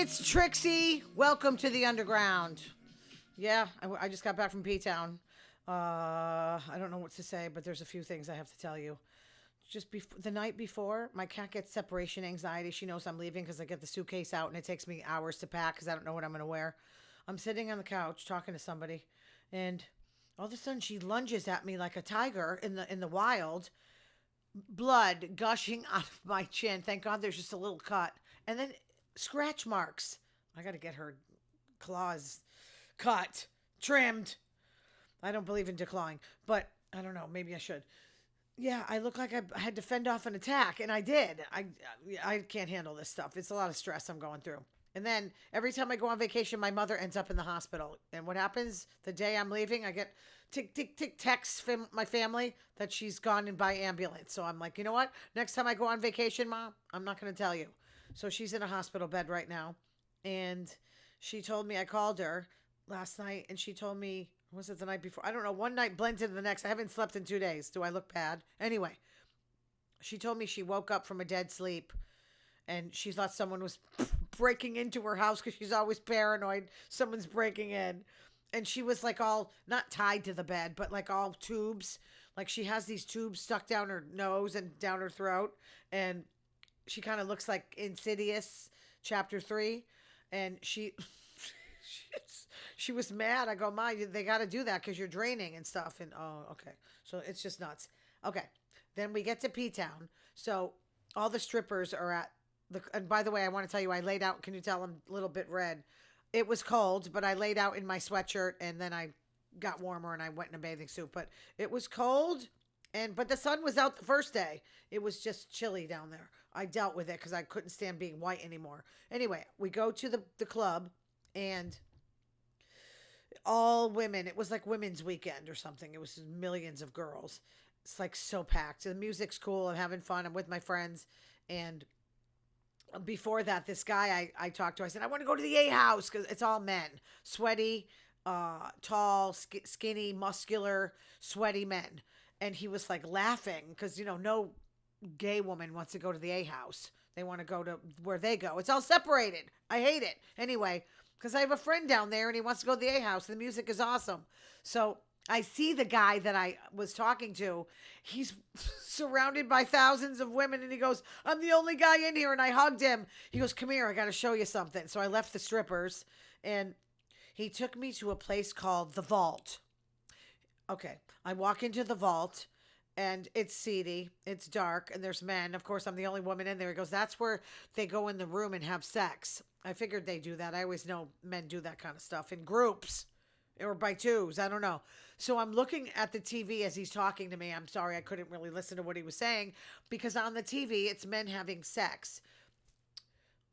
it's Trixie. Welcome to the underground. Yeah, I just got back from P-Town. I don't know what to say, but there's a few things I have to tell you. The night before, my cat gets separation anxiety. She knows I'm leaving because I get the suitcase out and it takes me hours to pack because I don't know what I'm going to wear. I'm sitting on the couch talking to somebody, and all of a sudden she lunges at me like a tiger in the wild, blood gushing out of my chin. Thank God there's just a little cut. And then scratch marks. I got to get her claws cut, trimmed. I don't believe in declawing, but I don't know. Maybe I should. Yeah, I look like I had to fend off an attack, and I did. I can't handle this stuff. It's a lot of stress I'm going through. And then every time I go on vacation, my mother ends up in the hospital. And what happens the day I'm leaving? I get tick, tick, tick texts from my family that she's gone in by ambulance. So I'm like, you know what? Next time I go on vacation, Mom, I'm not going to tell you. So she's in a hospital bed right now. And she told me, I called her last night, and she told me, was it the night before? I don't know. One night blends into the next. I haven't slept in 2 days. Do I look bad? Anyway, she told me she woke up from a dead sleep and she thought someone was breaking into her house because she's always paranoid someone's breaking in. And she was like all, not tied to the bed, but like all tubes. Like she has these tubes stuck down her nose and down her throat. And she kind of looks like Insidious chapter 3. And she was mad. I go, Ma, they got to do that because you're draining and stuff. And oh, okay. So it's just nuts. Okay. Then we get to P-Town. So all the strippers are at and by the way, I want to tell you, I laid out, can you tell I'm a little bit red? It was cold, but I laid out in my sweatshirt and then I got warmer and I went in a bathing suit, but it was cold. But the sun was out the first day. It was just chilly down there. I dealt with it because I couldn't stand being white anymore. Anyway, we go to the club, and all women. It was like women's weekend or something. It was millions of girls. It's like so packed. The music's cool. I'm having fun. I'm with my friends. And before that, this guy I talked to, I said, I want to go to the A house because it's all men. Sweaty, tall, skinny, muscular, sweaty men. And he was like laughing because, no gay woman wants to go to the A house. They want to go to where they go. It's all separated. I hate it. Anyway, because I have a friend down there and he wants to go to the A house. The music is awesome. So I see the guy that I was talking to. He's surrounded by thousands of women and he goes, I'm the only guy in here. And I hugged him. He goes, come here. I got to show you something. So I left the strippers and he took me to a place called The Vault. Okay. I walk into the vault and it's seedy. It's dark and there's men. Of course, I'm the only woman in there. He goes, that's where they go in the room and have sex. I figured they do that. I always know men do that kind of stuff in groups or by twos. I don't know. So I'm looking at the TV as he's talking to me. I'm sorry, I couldn't really listen to what he was saying because on the TV, it's men having sex.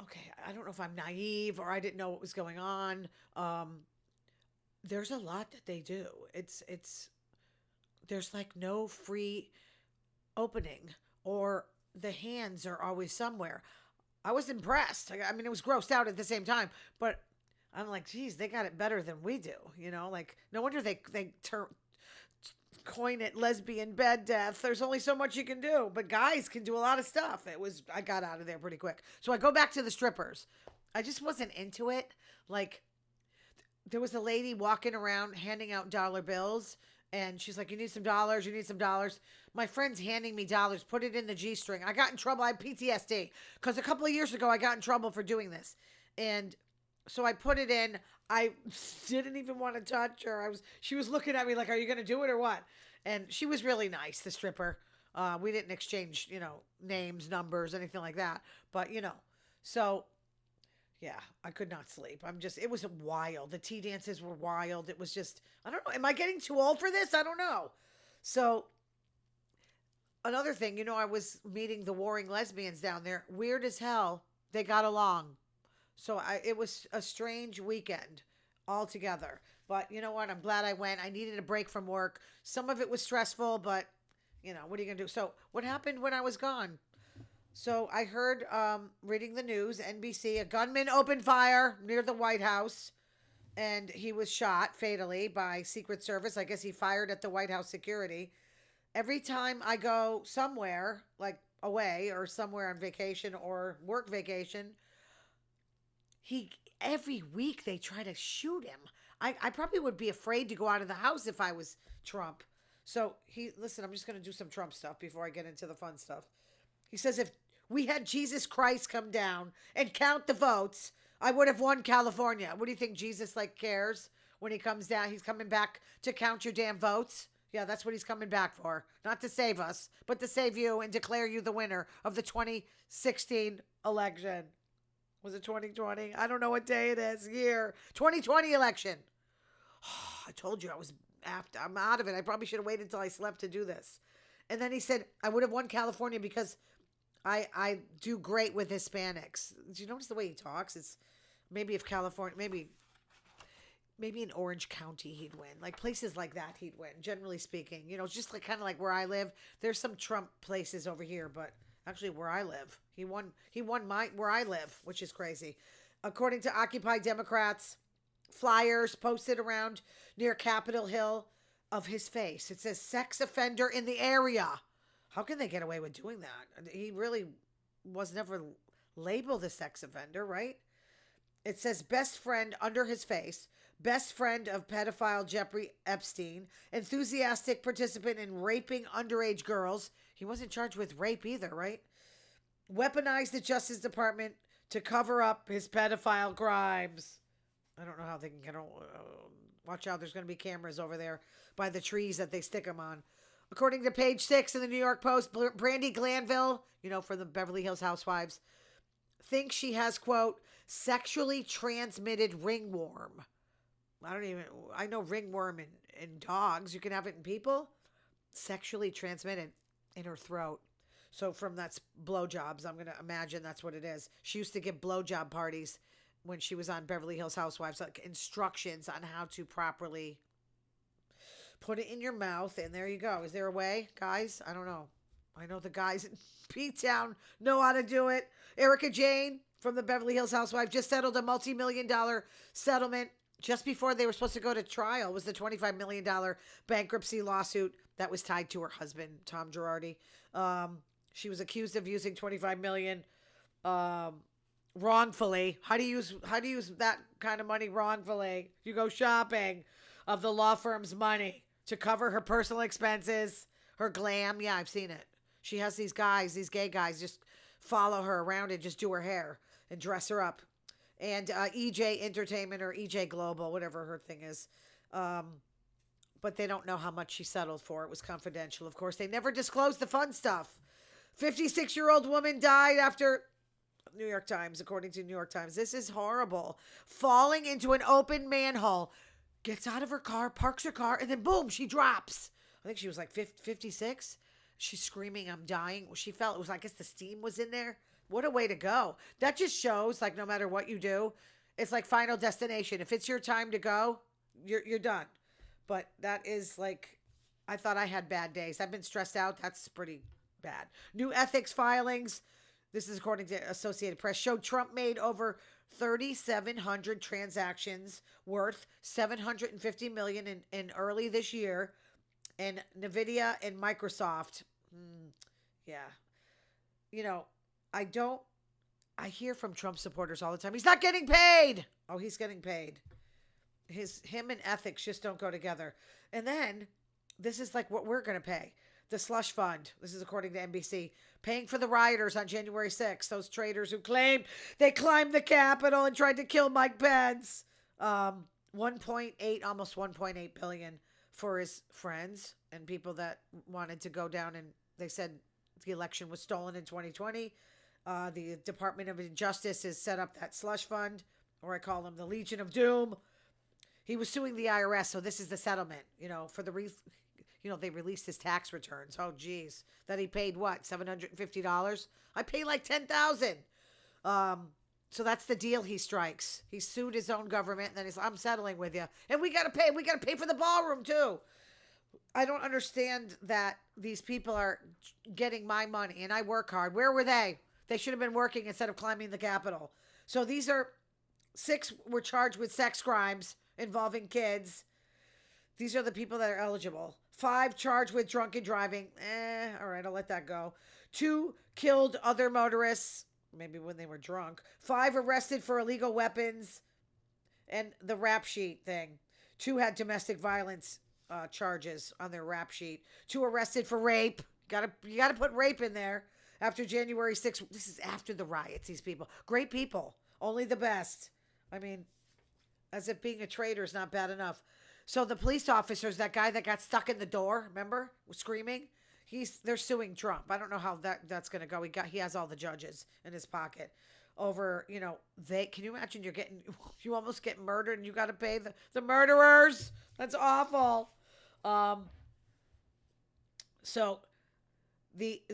Okay, I don't know if I'm naive or I didn't know what was going on. There's a lot that they do. There's like no free opening or the hands are always somewhere. I was impressed. I mean, it was grossed out at the same time, but I'm like, geez, they got it better than we do. Like no wonder they coin it lesbian bed death. There's only so much you can do, but guys can do a lot of stuff. I got out of there pretty quick. So I go back to the strippers. I just wasn't into it. Like there was a lady walking around handing out dollar bills. And she's like, you need some dollars. You need some dollars. My friend's handing me dollars. Put it in the G string. I got in trouble. I have PTSD because a couple of years ago, I got in trouble for doing this. And so I put it in. I didn't even want to touch her. She was looking at me like, are you going to do it or what? And she was really nice, the stripper. We didn't exchange, names, numbers, anything like that. But, so yeah, I could not sleep. It was wild. The tea dances were wild. It was just, I don't know. Am I getting too old for this? I don't know. So another thing, I was meeting the warring lesbians down there. Weird as hell. They got along. So it was a strange weekend altogether. But you know what? I'm glad I went. I needed a break from work. Some of it was stressful, but what are you going to do? So what happened when I was gone? So I heard, reading the news, NBC, a gunman opened fire near the White House, and he was shot fatally by Secret Service. I guess he fired at the White House security. Every time I go somewhere, like away or somewhere on vacation or work vacation, he every week they try to shoot him. I probably would be afraid to go out of the house if I was Trump. So listen, I'm just going to do some Trump stuff before I get into the fun stuff. He says, if we had Jesus Christ come down and count the votes, I would have won California. What do you think? Jesus cares when he comes down? He's coming back to count your damn votes. Yeah, that's what he's coming back for. Not to save us, but to save you and declare you the winner of the 2016 election. Was it 2020? I don't know what day it is. Year 2020 election. I told you I'm out of it. I probably should have waited until I slept to do this. And then he said, I would have won California because I do great with Hispanics. Do you notice the way he talks? It's maybe if California, maybe in Orange County he'd win. Like places like that he'd win, generally speaking. Just like kind of like where I live. There's some Trump places over here, but actually where I live, he won where I live, which is crazy. According to Occupy Democrats, flyers posted around near Capitol Hill of his face. It says sex offender in the area. How can they get away with doing that? He really was never labeled a sex offender, right? It says best friend under his face, best friend of pedophile Jeffrey Epstein, enthusiastic participant in raping underage girls. He wasn't charged with rape either, right? Weaponized the Justice Department to cover up his pedophile crimes. I don't know how they can get. Watch out, there's going to be cameras over there by the trees that they stick them on. According to page 6 in the New York Post, Brandi Granville, for the Beverly Hills Housewives, thinks she has, quote, sexually transmitted ringworm. I know ringworm in dogs. You can have it in people. Sexually transmitted in her throat. So that's blowjobs. I'm going to imagine that's what it is. She used to give blowjob parties when she was on Beverly Hills Housewives, like instructions on how to properly put it in your mouth, and there you go. Is there a way, guys? I don't know. I know the guys in P-Town know how to do it. Erika Jayne from the Beverly Hills Housewives just settled a multi-million-dollar settlement just before they were supposed to go to trial. It was the $25 million bankruptcy lawsuit that was tied to her husband, Tom Girardi. She was accused of using $25 million wrongfully. How do you use that kind of money wrongfully? You go shopping of the law firm's money to cover her personal expenses, her glam. Yeah, I've seen it. She has these gay guys, just follow her around and just do her hair and dress her up. And EJ Entertainment or EJ Global, whatever her thing is. But they don't know how much she settled for. It was confidential. Of course, they never disclosed the fun stuff. 56-year-old woman died after New York Times, according to New York Times. This is horrible. Falling into an open manhole. Gets out of her car, parks her car, and then boom, she drops. I think she was like 56. She's screaming, I'm dying. She felt it was, I guess the steam was in there. What a way to go. That just shows, like, no matter what you do, it's like Final Destination. If it's your time to go, you're done. But that is like, I thought I had bad days. I've been stressed out. That's pretty bad. New ethics filings. This is according to Associated Press. Showed Trump made over 3,700 transactions worth $750 million in early this year. And NVIDIA and Microsoft. Yeah. I hear from Trump supporters all the time. He's not getting paid. Oh, he's getting paid. Him and ethics just don't go together. And then this is like what we're going to pay. The slush fund. This is according to NBC. Paying for the rioters on January 6th. Those traitors who claimed they climbed the Capitol and tried to kill Mike Pence. 1.8, almost 1.8 billion for his friends and people that wanted to go down, and they said the election was stolen in 2020. The Department of Justice has set up that slush fund, or I call them the Legion of Doom. He was suing the IRS, so this is the settlement, for the they released his tax returns. Oh, geez. That he paid what? $750? I pay like $10,000. So that's the deal he strikes. He sued his own government, and then he's, I'm settling with you. And we got to pay. We got to pay for the ballroom, too. I don't understand that these people are getting my money, and I work hard. Where were they? They should have been working instead of climbing the Capitol. So these are 6 were charged with sex crimes involving kids. These are the people that are eligible. 5 charged with drunken driving. All right, I'll let that go. 2 killed other motorists. maybe when they were drunk. 5 arrested for illegal weapons and the rap sheet thing. 2 had domestic violence charges on their rap sheet. 2 arrested for rape. You gotta put rape in there. After January 6th, this is after the riots. These people, great people, only the best. I mean, as if being a traitor is not bad enough. So the police officers, that guy that got stuck in the door, remember, was screaming. They're suing Trump. I don't know how that's gonna go. He has all the judges in his pocket over, can you imagine you almost get murdered and you got to pay the murderers? That's awful. So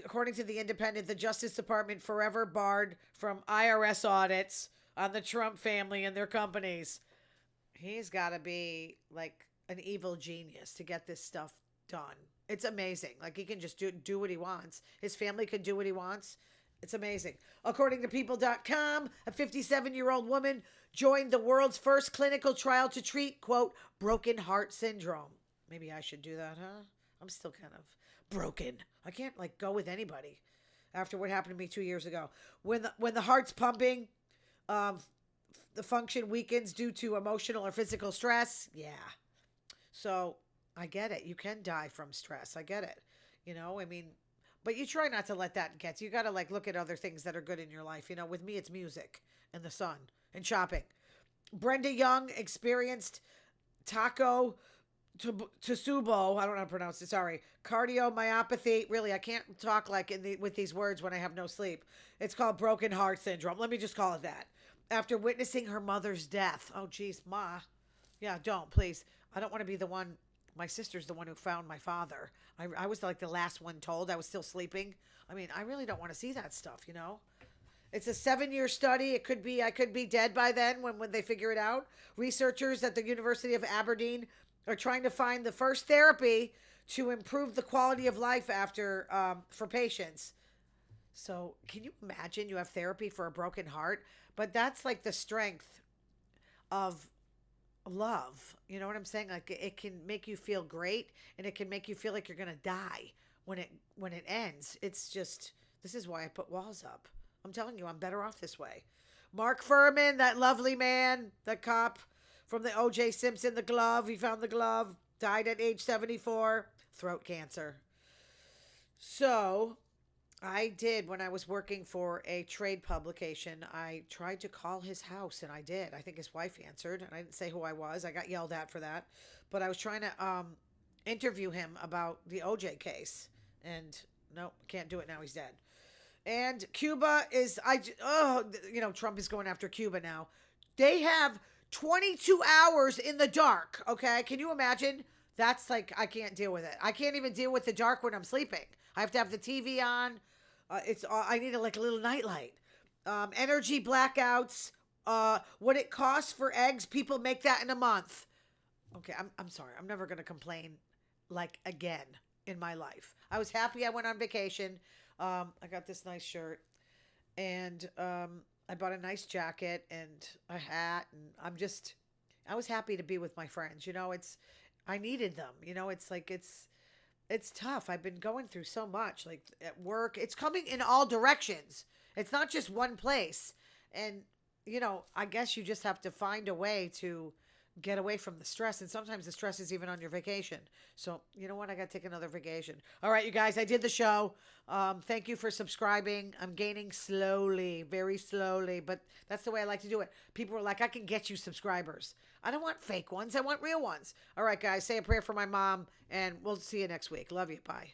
according to the Independent, the Justice Department forever barred from IRS audits on the Trump family and their companies. He's got to be like an evil genius to get this stuff done. It's amazing. Like, he can just do what he wants. His family can do what he wants. It's amazing. According to people.com, a 57-year-old woman joined the world's first clinical trial to treat, quote, broken heart syndrome. Maybe I should do that, huh? I'm still kind of broken. I can't, go with anybody after what happened to me 2 years ago. When the heart's pumping, the function weakens due to emotional or physical stress. Yeah. So I get it. You can die from stress. I get it. But you try not to let that get you. You got to look at other things that are good in your life. With me, it's music and the sun and shopping. Brenda Young experienced taco Tsubo. I don't know how to pronounce it. Sorry. Cardiomyopathy. Really, I can't talk with these words when I have no sleep. It's called broken heart syndrome. Let me just call it that. After witnessing her mother's death. Oh, geez, Ma. Yeah, don't, please. I don't want to be the one. My sister's the one who found my father. I was the last one told. I was still sleeping. I mean, I really don't want to see that stuff, It's a 7-year study. I could be dead by then when they figure it out. Researchers at the University of Aberdeen are trying to find the first therapy to improve the quality of life for patients. So can you imagine you have therapy for a broken heart? But that's the strength of love. You know what I'm saying? It can make you feel great, and it can make you feel like you're gonna die when it ends. It's just, this is why I put walls up. I'm telling you, I'm better off this way. Mark Furman, that lovely man, the cop from the O.J. Simpson, the glove, he found the glove, died at age 74, throat cancer. So I did, when I was working for a trade publication, I tried to call his house, and I did. I think his wife answered, and I didn't say who I was. I got yelled at for that. But I was trying to interview him about the OJ case, and no, can't do it now. He's dead. And Cuba is, Trump is going after Cuba now. They have 22 hours in the dark, okay? Can you imagine? That's I can't deal with it. I can't even deal with the dark when I'm sleeping. I have to have the TV on. I need a little nightlight. Energy blackouts. What it costs for eggs, people make that in a month. Okay, I'm sorry. I'm never going to complain again in my life. I was happy I went on vacation. I got this nice shirt, and I bought a nice jacket and a hat, and I was happy to be with my friends. I needed them. It's tough. I've been going through so much, at work. It's coming in all directions. It's not just one place. And, I guess you just have to find a way to get away from the stress. And sometimes the stress is even on your vacation. So, you know what? I got to take another vacation. All right, you guys, I did the show. Thank you for subscribing. I'm gaining slowly, very slowly, but that's the way I like to do it. People are like, I can get you subscribers. I don't want fake ones. I want real ones. All right, guys, say a prayer for my mom, and we'll see you next week. Love you. Bye.